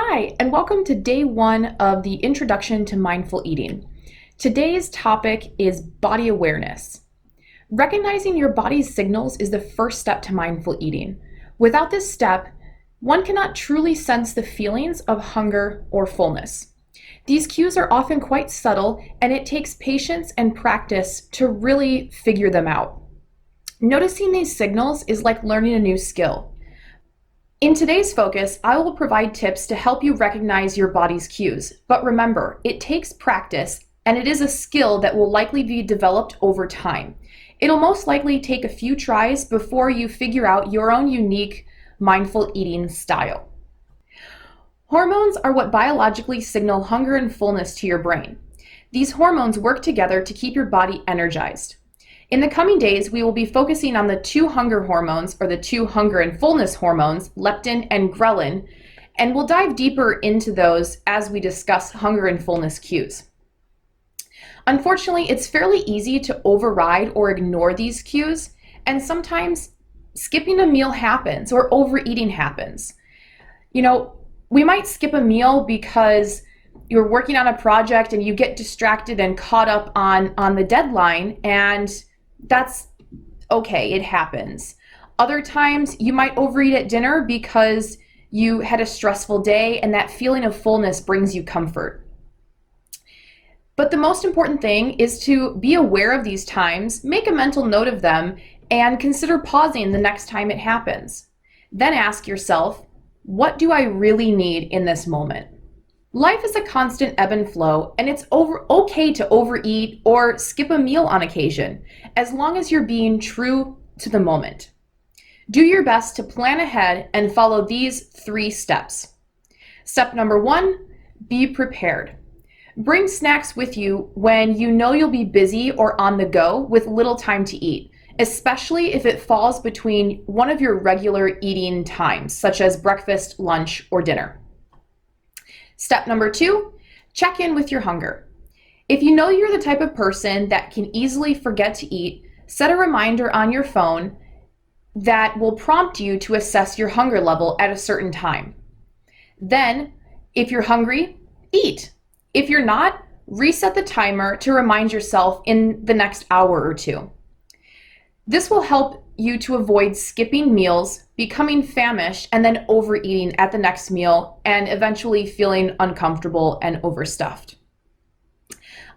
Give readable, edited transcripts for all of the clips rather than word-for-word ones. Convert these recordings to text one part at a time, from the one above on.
Hi, and welcome to day one of the Introduction to Mindful Eating. Today's topic is body awareness. Recognizing your body's signals is the first step to mindful eating. Without this step, one cannot truly sense the feelings of hunger or fullness. These cues are often quite subtle, and it takes patience and practice to really figure them out. Noticing these signals is like learning a new skill. In today's focus, I will provide tips to help you recognize your body's cues. But remember, it takes practice, and it is a skill that will likely be developed over time. It'll most likely take a few tries before you figure out your own unique mindful eating style. Hormones are what biologically signal hunger and fullness to your brain. These hormones work together to keep your body energized. In the coming days, we will be focusing on the two hunger hormones, or the two hunger and fullness hormones, leptin and ghrelin, and we'll dive deeper into those as we discuss hunger and fullness cues. Unfortunately, it's fairly easy to override or ignore these cues, and sometimes skipping a meal happens or overeating happens. We might skip a meal because you're working on a project and you get distracted and caught up on the deadline, and that's okay, it happens. Other times you might overeat at dinner because you had a stressful day and that feeling of fullness brings you comfort. But the most important thing is to be aware of these times, make a mental note of them, and consider pausing the next time it happens. Then ask yourself, what do I really need in this moment? Life is a constant ebb and flow, and it's okay to overeat or skip a meal on occasion, as long as you're being true to the moment. Do your best to plan ahead and follow these 3 steps. Step number 1, be prepared. Bring snacks with you when you know you'll be busy or on the go with little time to eat, especially if it falls between one of your regular eating times, such as breakfast, lunch, or dinner. Step number 2, check in with your hunger. If you know you're the type of person that can easily forget to eat, set a reminder on your phone that will prompt you to assess your hunger level at a certain time. Then, if you're hungry, eat. If you're not, reset the timer to remind yourself in the next hour or 2. This will help you to avoid skipping meals, becoming famished, and then overeating at the next meal, and eventually feeling uncomfortable and overstuffed.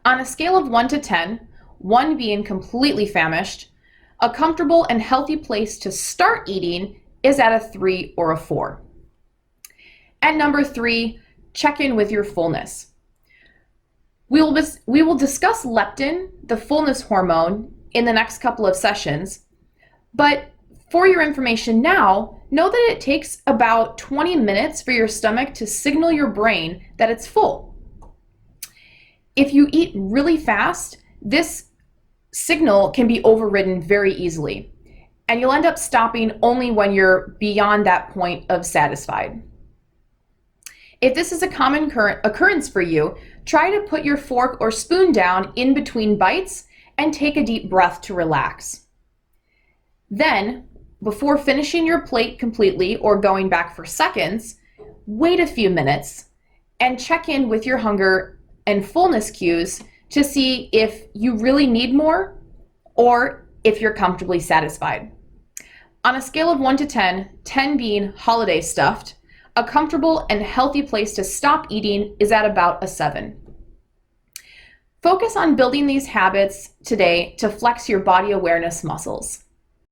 On a scale of 1 to 10, 1 being completely famished, a comfortable and healthy place to start eating is at a 3 or a 4. At number 3, check in with your fullness. We will discuss leptin, the fullness hormone, in the next couple of sessions, but for your information now, know that it takes about 20 minutes for your stomach to signal your brain that it's full. If you eat really fast, this signal can be overridden very easily, and you'll end up stopping only when you're beyond that point of satisfied. If this is a common occurrence for you, try to put your fork or spoon down in between bites and take a deep breath to relax. Then, before finishing your plate completely or going back for seconds, wait a few minutes and check in with your hunger and fullness cues to see if you really need more or if you're comfortably satisfied. On a scale of 1 to 10, 10 being holiday stuffed, a comfortable and healthy place to stop eating is at about a 7. Focus on building these habits today to flex your body awareness muscles.